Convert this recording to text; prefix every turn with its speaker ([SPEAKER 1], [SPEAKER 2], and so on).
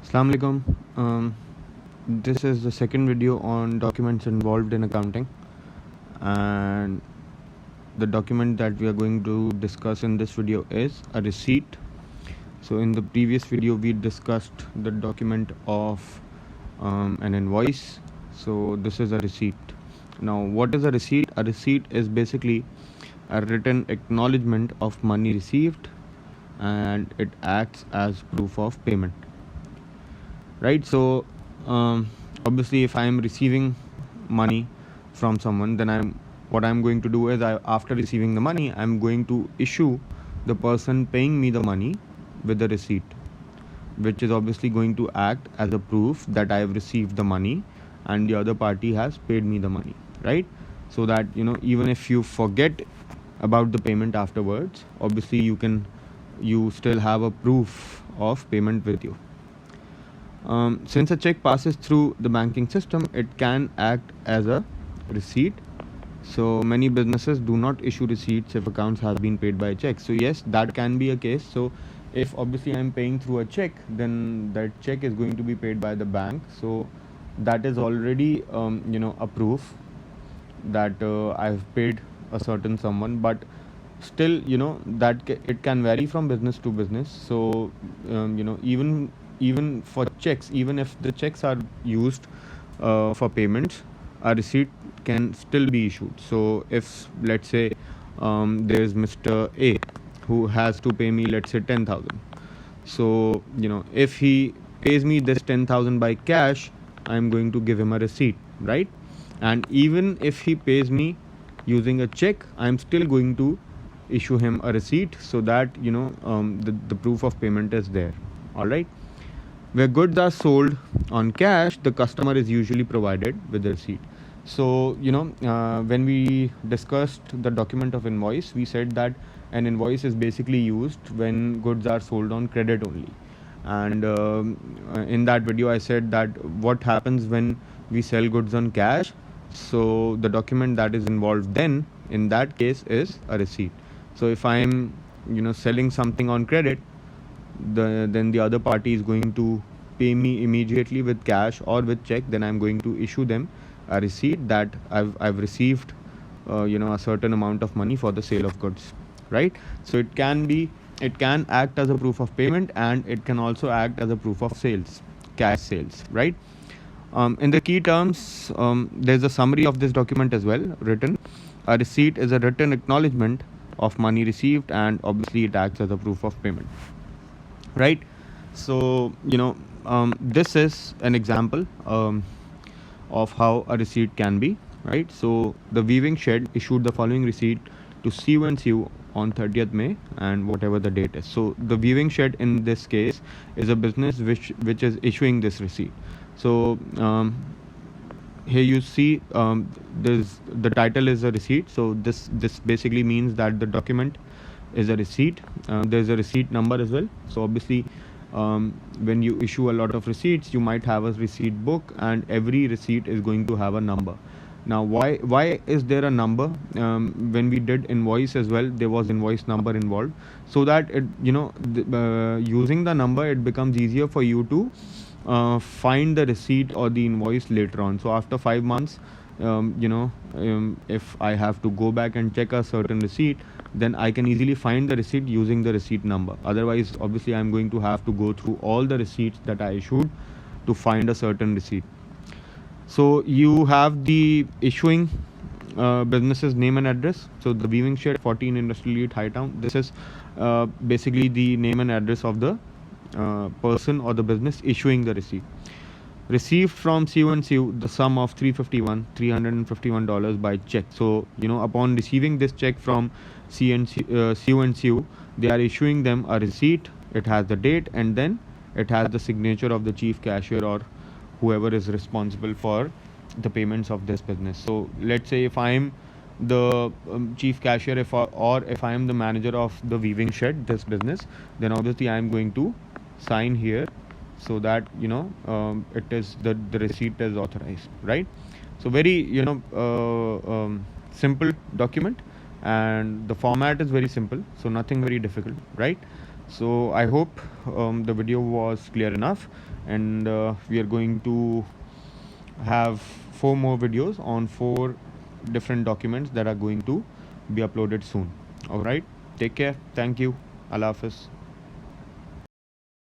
[SPEAKER 1] Assalamu alaikum. This is the second video on documents involved in accounting, and the document that we are going to discuss in this video is a receipt. So in the previous video we discussed the document of an invoice. So this is a receipt. Now what is a receipt? A receipt is basically a written acknowledgement of money received, and it acts as proof of payment, right? So obviously if I am receiving money from someone, then what I'm going to do is, after receiving the money, I'm going to issue the person paying me the money with the receipt, which is obviously going to act as a proof that I have received the money and the other party has paid me the money, right? So that even if you forget about the payment afterwards, obviously you still have a proof of payment with you. Since a check passes through the banking system, it can act as a receipt. So many businesses do not issue receipts if accounts have been paid by a check. So yes, that can be a case. So if obviously I'm paying through a check, then that check is going to be paid by the bank. So that is already a proof that I've paid a certain someone. But still, that it can vary from business to business. So even for checks, even if the checks are used for payments, a receipt can still be issued. So if, let's say, there's Mr. A who has to pay me, let's say, 10,000. So if he pays me this 10,000 by cash, I'm going to give him a receipt, right? And even if he pays me using a check, I'm still going to issue him a receipt, so that the proof of payment is there. All right. Where goods are sold on cash, the customer is usually provided with the receipt. So when we discussed the document of invoice, we said that an invoice is basically used when goods are sold on credit only. And in that video I said that what happens when we sell goods on cash. So the document that is involved then in that case is a receipt. So if I am selling something on credit, then the other party is going to pay me immediately with cash or with check, then I'm going to issue them a receipt that I've received a certain amount of money for the sale of goods, right? So it can act as a proof of payment, and it can also act as a proof of sales, cash sales, right? In the key terms, there's a summary of this document as well written. A receipt is a written acknowledgement of money received, and obviously it acts as a proof of payment, right? So this is an example of how a receipt can be, right? So the weaving shed issued the following receipt to CU&CU on 30th May and whatever the date is. So the weaving shed in this case is a business which is issuing this receipt. So here you see the title is a receipt. So this basically means that the document is a receipt. There's a receipt number as well. So obviously when you issue a lot of receipts, you might have a receipt book, and every receipt is going to have a number. Now why is there a number? When we did invoice as well, there was invoice number involved, so that it using the number, it becomes easier for you to find the receipt or the invoice later on. So after 5 months, if I have to go back and check a certain receipt, then I can easily find the receipt using the receipt number. Otherwise, obviously, I'm going to have to go through all the receipts that I issued to find a certain receipt. So you have the issuing business's name and address. So the weaving shed, 14 Industrial Elite, Hightown. This is basically the name and address of the person or the business issuing the receipt. Received from CU&CU the sum of $351 by check. So upon receiving this check from CU&CU, they are issuing them a receipt. It has the date, and then it has the signature of the chief cashier or whoever is responsible for the payments of this business. So let's say if I am the chief cashier, if I am the manager of the weaving shed, this business, then obviously I am going to sign here, so that it is the receipt is authorized, right? So very simple document, and the format is very simple, so nothing very difficult, right? So I hope the video was clear enough, and we are going to have 4 more videos on 4 different documents that are going to be uploaded soon. All right, take care. Thank you. Allah Hafiz.